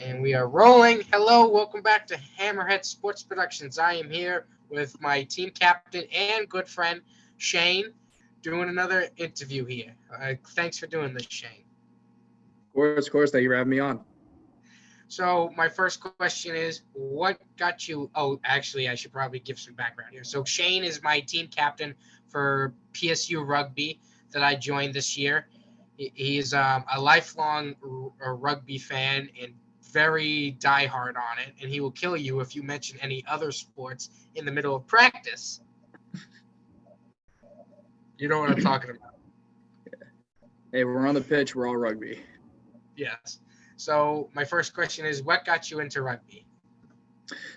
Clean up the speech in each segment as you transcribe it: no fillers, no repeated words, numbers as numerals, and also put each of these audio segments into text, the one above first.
And we are rolling. Hello, welcome back to Hammerhead Sports Productions. I am here with my team captain and good friend, Shane, doing another interview here. Thanks for doing this, Shane. Of course. Thank you for having me on. So my first question is, what got you? Oh, actually, I should probably give some background here. So Shane is my team captain for PSU Rugby that I joined this year. He's a lifelong rugby fan and very diehard on it, and he will kill you if you mention any other sports in the middle of practice. You know what I'm talking about. Hey, we're on the pitch. We're all rugby. Yes. So my first question is, what got you into rugby?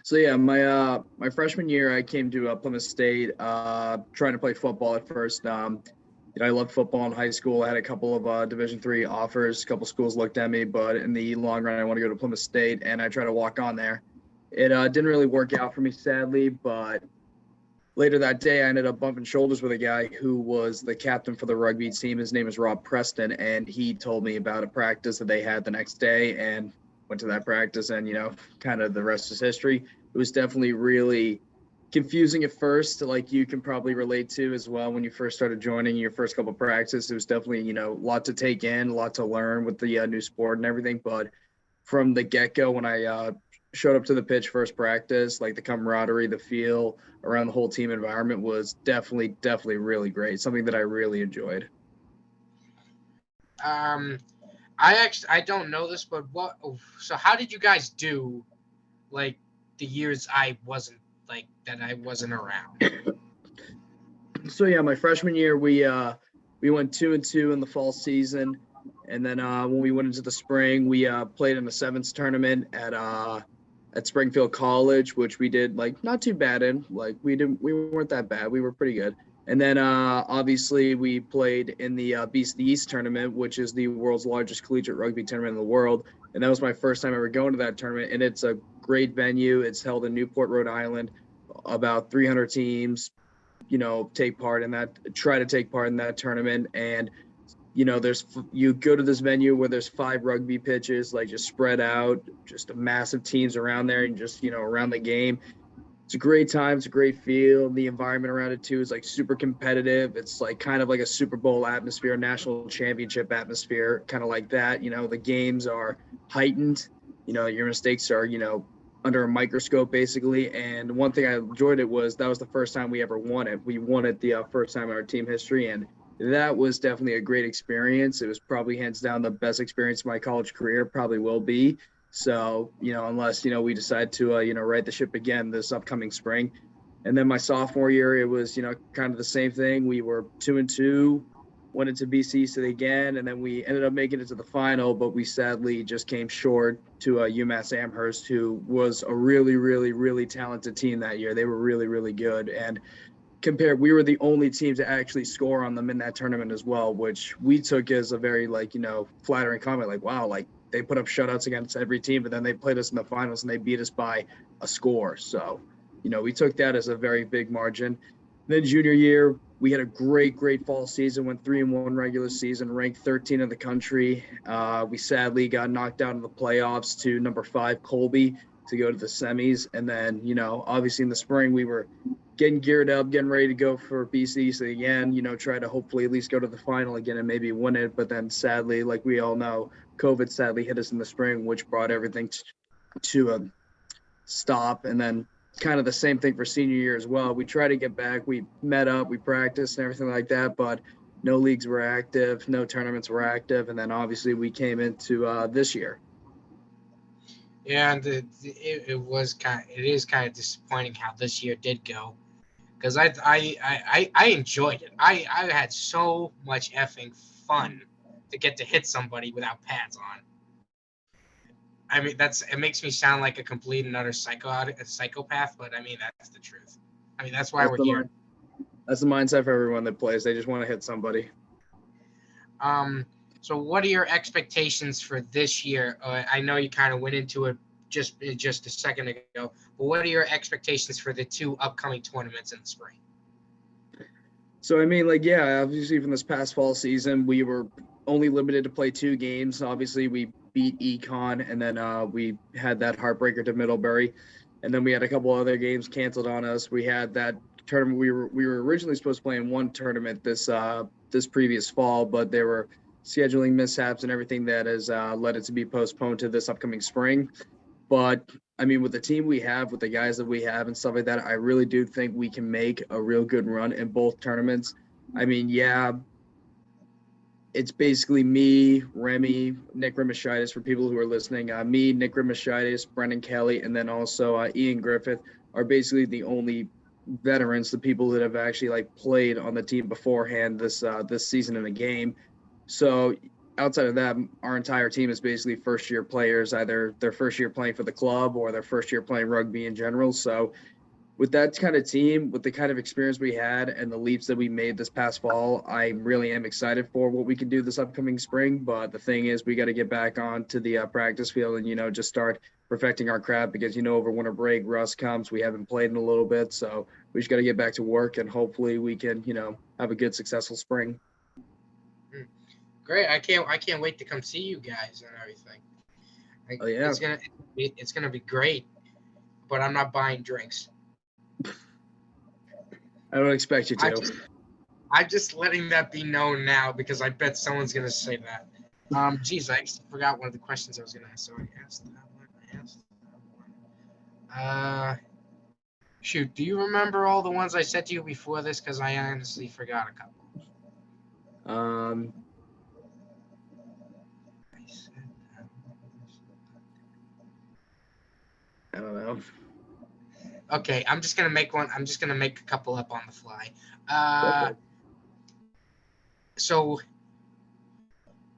So yeah, my freshman year, I came to Plymouth State, trying to play football at first. I loved football in high school. I had a couple of Division III offers. A couple schools looked at me, but in the long run, I want to go to Plymouth State, and I tried to walk on there. It didn't really work out for me, sadly, but later that day, I ended up bumping shoulders with a guy who was the captain for the rugby team. His name is Rob Preston, and he told me about a practice that they had the next day, and went to that practice, and, kind of the rest is history. It was definitely really confusing at first, like you can probably relate to as well. When you first started joining your first couple of practices, it was definitely, a lot to take in, a lot to learn with the new sport and everything. But from the get-go, when I showed up to the pitch first practice, like the camaraderie, the feel around the whole team environment was definitely really great. Something that I really enjoyed. I don't know this, but so how did you guys do, like, the years I wasn't around? So yeah, my freshman year, we went 2-2 in the fall season, and then when we went into the spring, we played in the sevens tournament at Springfield College, which we did not too bad in. We weren't that bad. We were pretty good. And then obviously we played in the Beast of the East tournament, which is the world's largest collegiate rugby tournament in the world. And that was my first time ever going to that tournament. And it's a great venue. It's held in Newport, Rhode Island. About 300 teams, try to take part in that tournament. And, you go to this venue where there's 5 rugby pitches, just spread out, just massive teams around there and just, around the game. It's a great time. It's a great feel. The environment around it too is super competitive. It's kind of like a Super Bowl atmosphere, national championship atmosphere, kind of like that. The games are heightened. Your mistakes are, under a microscope basically. And one thing I enjoyed that was the first time we ever won it. We won it the first time in our team history, and that was definitely a great experience. It was probably hands down the best experience of my college career, probably will be. So, unless, we decide to, right the ship again this upcoming spring. And then my sophomore year, it was, kind of the same thing. We were 2-2, went into BC City again, and then we ended up making it to the final, but we sadly just came short to UMass Amherst, who was a really, really, really talented team that year. They were really, really good. And we were the only team to actually score on them in that tournament as well, which we took as a very flattering comment. Wow, they put up shutouts against every team, but then they played us in the finals and they beat us by a score. So, we took that as a very big margin. Then junior year, we had a great fall season, went 3-1 regular season, ranked 13 in the country. We sadly got knocked out in the playoffs to number 5 Colby to go to the semis. And then, obviously in the spring, we were getting geared up, getting ready to go for BC. So again, try to hopefully at least go to the final again and maybe win it. But then sadly, like we all know, COVID sadly hit us in the spring, which brought everything to a stop. And then kind of the same thing for senior year as well. We tried to get back. We met up, we practiced and everything like that, but no leagues were active, no tournaments were active. And then obviously we came into this year. Yeah, and it is kind of disappointing how this year did go, because I enjoyed it. I had so much effing fun to get to hit somebody without pads on. I mean, it makes me sound like a complete and utter psychopath, but I mean that's the truth. I mean that's why we're here. That's the mindset for everyone that plays. They just want to hit somebody. So what are your expectations for this year? I know you kind of went into it just a second ago, but what are your expectations for the 2 upcoming tournaments in the spring? So, I mean, obviously from this past fall season, we were only limited to play 2 games. Obviously, we beat Econ, and then we had that heartbreaker to Middlebury, and then we had a couple other games canceled on us. We had that tournament. We were originally supposed to play in one tournament this previous fall, but there were scheduling mishaps and everything that has led it to be postponed to this upcoming spring. But I mean, with the team we have, with the guys that we have and stuff like that, I really do think we can make a real good run in both tournaments. I mean, yeah, it's basically me, Remy, Nick Rimashitis for people who are listening. Me, Nick Rimashitis, Brendan Kelly, and then also Ian Griffith are basically the only veterans, the people that have actually like played on the team beforehand this season in the game. So outside of that, our entire team is basically first year players, either their first year playing for the club or their first year playing rugby in general. So with that kind of team, with the kind of experience we had and the leaps that we made this past fall, I really am excited for what we can do this upcoming spring. But the thing is, we got to get back onto the practice field and, just start perfecting our craft because, over winter break, rust comes. We haven't played in a little bit. So we just got to get back to work and hopefully we can, have a good, successful spring. Great. I can't wait to come see you guys and everything. Oh, yeah. It's gonna be great, but I'm not buying drinks. I don't expect you to. I'm just letting that be known now because I bet someone's gonna say that. Geez, I forgot one of the questions I was gonna ask. So I asked that one. Shoot, do you remember all the ones I said to you before this? Because I honestly forgot a couple. I don't know. Okay, I'm just gonna make one. I'm just gonna make a couple up on the fly. So,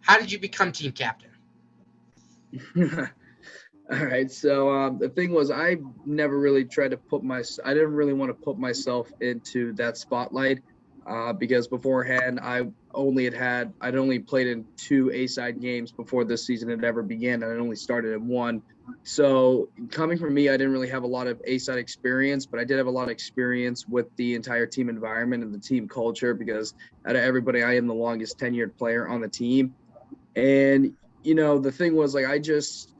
how did you become team captain? All right. So the thing was, I never really tried to I didn't really want to put myself into that spotlight because beforehand I'd only played in 2 A-side games before this season had ever began, and I only started in 1. So coming from me, I didn't really have a lot of A-side experience, but I did have a lot of experience with the entire team environment and the team culture because out of everybody, I am the longest tenured player on the team. And the thing was, like, I just,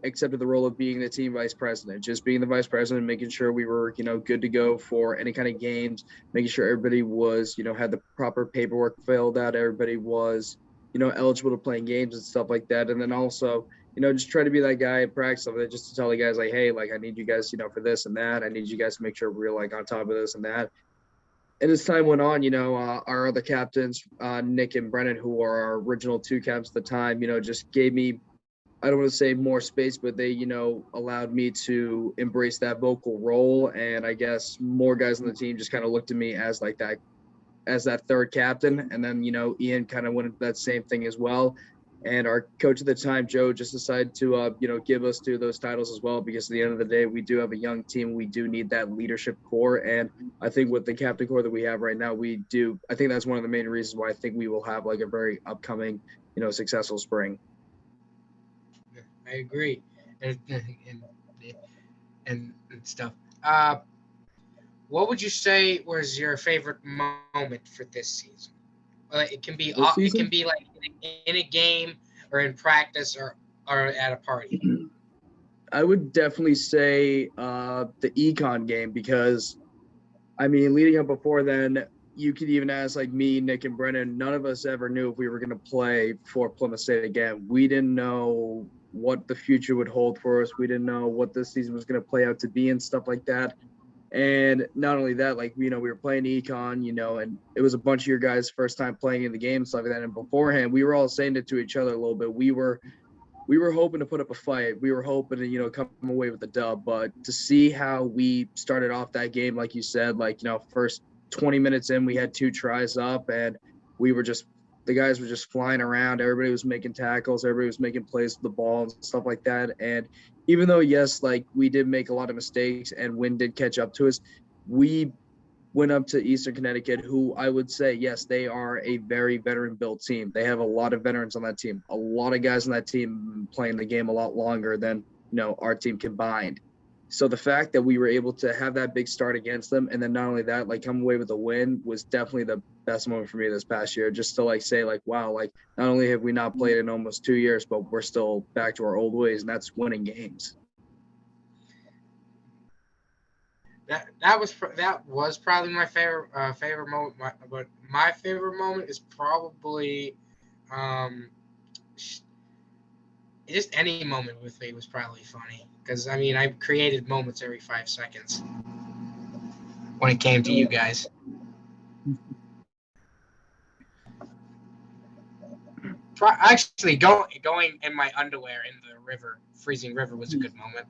accepted the role of being the team vice president, just being the vice president, making sure we were, good to go for any kind of games, making sure everybody was, had the proper paperwork filled out. Everybody was, eligible to play in games and stuff like that. And then also, just try to be that guy at practice, just to tell the guys, like, hey, like, I need you guys, for this and that. I need you guys to make sure we're, like, on top of this and that. And as time went on, our other captains, Nick and Brennan, who are our original 2 captains at the time, just gave me, I don't want to say more space, but they, allowed me to embrace that vocal role. And I guess more guys on the team just kind of looked at me as like that, as that third captain. And then, Ian kind of went into that same thing as well. And our coach at the time, Joe, just decided to, give us 2 of those titles as well, because at the end of the day, we do have a young team. We do need that leadership core. And I think with the captain core that we have right now, I think that's one of the main reasons why I think we will have like a very upcoming, successful spring. I agree. And stuff. What would you say was your favorite moment for this season? It can be like in a game or in practice or at a party. I would definitely say the Econ game, because I mean, leading up before then, you could even ask like me, Nick, and Brennan, none of us ever knew if we were going to play for Plymouth State again. We didn't know what the future would hold for us. We didn't know what this season was going to play out to be and stuff like that. And not only that, like, we were playing Econ, and it was a bunch of your guys' first time playing in the game and stuff like that. And beforehand, we were all saying it to each other a little bit. We were hoping to put up a fight. We were hoping to, come away with a dub. But to see how we started off that game, like you said, like, first 20 minutes in, we had 2 tries up, and the guys were just flying around. Everybody was making tackles. Everybody was making plays with the ball and stuff like that. And even though, yes, like, we did make a lot of mistakes and wind did catch up to us, we went up to Eastern Connecticut, who I would say, yes, they are a very veteran-built team. They have a lot of veterans on that team. A lot of guys on that team playing the game a lot longer than, our team combined. So the fact that we were able to have that big start against them, and then not only that, like come away with a win, was definitely the best moment for me this past year. Just to like say like, wow, like not only have we not played in almost 2 years, but we're still back to our old ways, and that's winning games. That was probably my favorite moment. But my favorite moment is probably um, just any moment with me was probably funny because I mean I created moments every 5 seconds when it came to you guys. Actually, going in my underwear in the river, freezing river, was a good moment.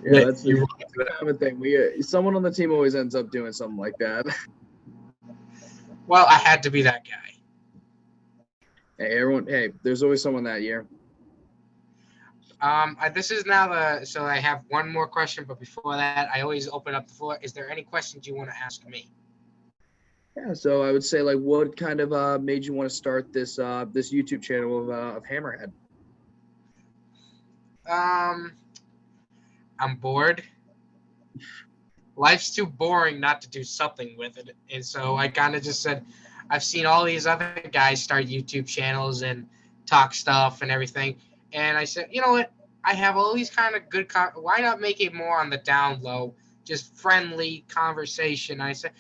Yeah, that's a common thing. Someone on the team always ends up doing something like that. Well, I had to be that guy. Hey, there's always someone that year. This is now so I have one more question, but before that, I always open up the floor. Is there any questions you want to ask me? Yeah, so I would say like, what kind of made you want to start this YouTube channel of Hammerhead? I'm bored. Life's too boring not to do something with it, and so I kind of just said, I've seen all these other guys start YouTube channels and talk stuff and everything, and I said, you know what? I have all these kind of good. Why not make it more on the down low, just friendly conversation? I said,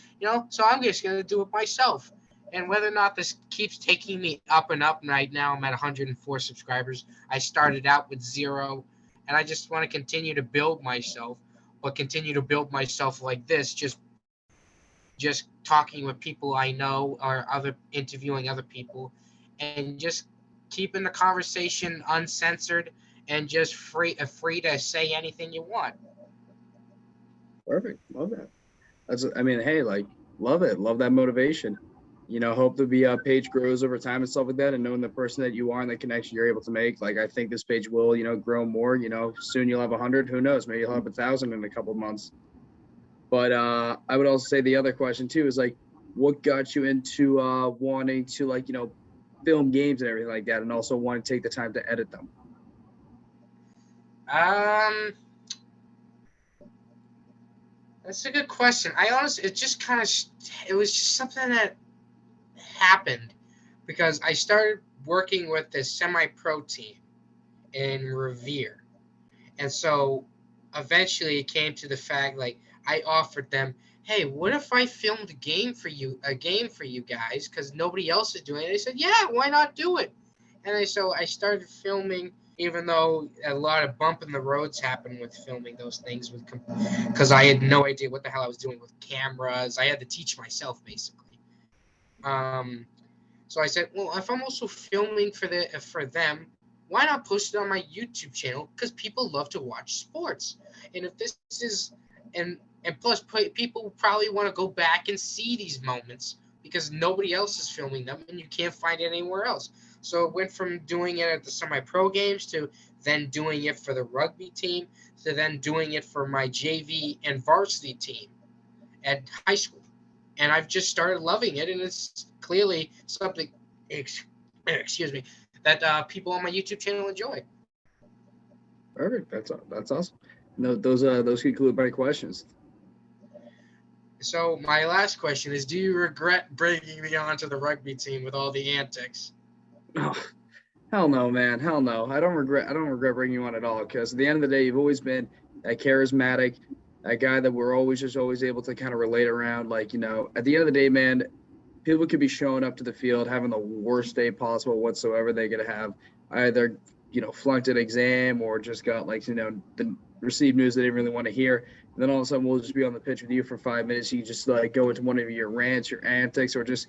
so I'm just gonna do it myself. And whether or not this keeps taking me up and up, right now I'm at 104 subscribers. I started out with 0, and I just want to continue to build myself, but continue to build myself like this, just talking with people I know or interviewing other people, and just keeping the conversation uncensored and just free to say anything you want. Perfect. Love that. Hey, like, love it. Love that motivation. Hope the page grows over time and stuff like that, and knowing the person that you are and the connection you're able to make. Like, I think this page will, grow more. Soon you'll have 100. Who knows? Maybe you'll have 1,000 in a couple of months. But I would also say the other question too is like, what got you into wanting to film games and everything like that, and also want to take the time to edit them? That's a good question. It just it was just something that happened because I started working with this semi-pro team in Revere, and so eventually it came to the fact like I offered them, hey, what if I filmed a game for you guys, because nobody else is doing it. They said, yeah, why not do it? And so I started filming, even though a lot of bump in the roads happened with filming those things, because I had no idea what the hell I was doing with cameras. I had to teach myself basically. So I said, well, if I'm also filming for them, why not post it on my YouTube channel? Because people love to watch sports, and if this is and plus people probably want to go back and see these moments because nobody else is filming them, and you can't find it anywhere else. So it went from doing it at the semi-pro games to then doing it for the rugby team to then doing it for my JV and varsity team at high school. And I've just started loving it, and it's clearly something, excuse me, that people on my YouTube channel enjoy. Perfect. That's awesome. No, those conclude my questions. So my last question is: do you regret bringing me onto the rugby team with all the antics? Oh, hell no, man. Hell no. I don't regret bringing you on at all, because at the end of the day, you've always been that charismatic, that guy that we're always able to kind of relate around. Like, at the end of the day, man, people could be showing up to the field having the worst day possible whatsoever. They could have either, flunked an exam or just got the received news they didn't really want to hear. And then all of a sudden we'll just be on the pitch with you for 5 minutes. You just go into one of your rants, your antics, or just,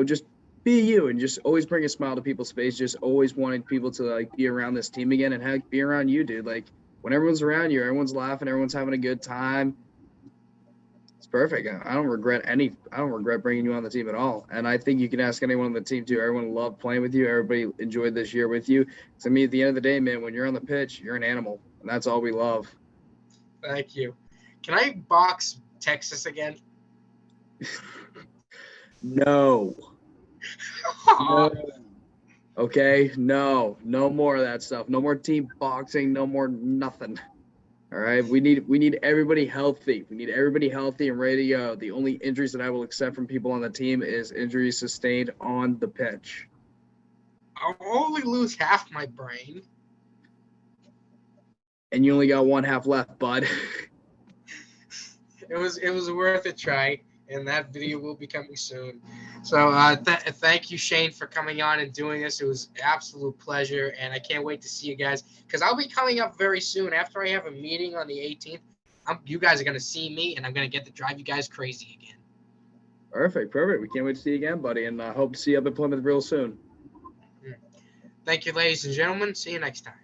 just be you and just always bring a smile to people's face. Just always wanting people to be around this team again, and heck, be around you, dude. Like, when everyone's around you, everyone's laughing, everyone's having a good time. It's perfect. I don't regret bringing you on the team at all. And I think you can ask anyone on the team too. Everyone loved playing with you. Everybody enjoyed this year with you. To me, at the end of the day, man, when you're on the pitch, you're an animal, and that's all we love. Thank you. Can I box Texas again? No. No. Okay, no more of that stuff. No more team boxing. No more nothing. All right, we need everybody healthy. We need everybody healthy and ready to go. The only injuries that I will accept from people on the team is injuries sustained on the pitch. I'll only lose half my brain. And you only got one half left, bud. It was worth a try, and that video will be coming soon. So thank you, Shane, for coming on and doing this. It was an absolute pleasure, and I can't wait to see you guys because I'll be coming up very soon after I have a meeting on the 18th. You guys are gonna see me, and I'm gonna get to drive you guys crazy again. Perfect. We can't wait to see you again, buddy, and I hope to see you up in Plymouth real soon. Thank you, ladies and gentlemen. See you next time.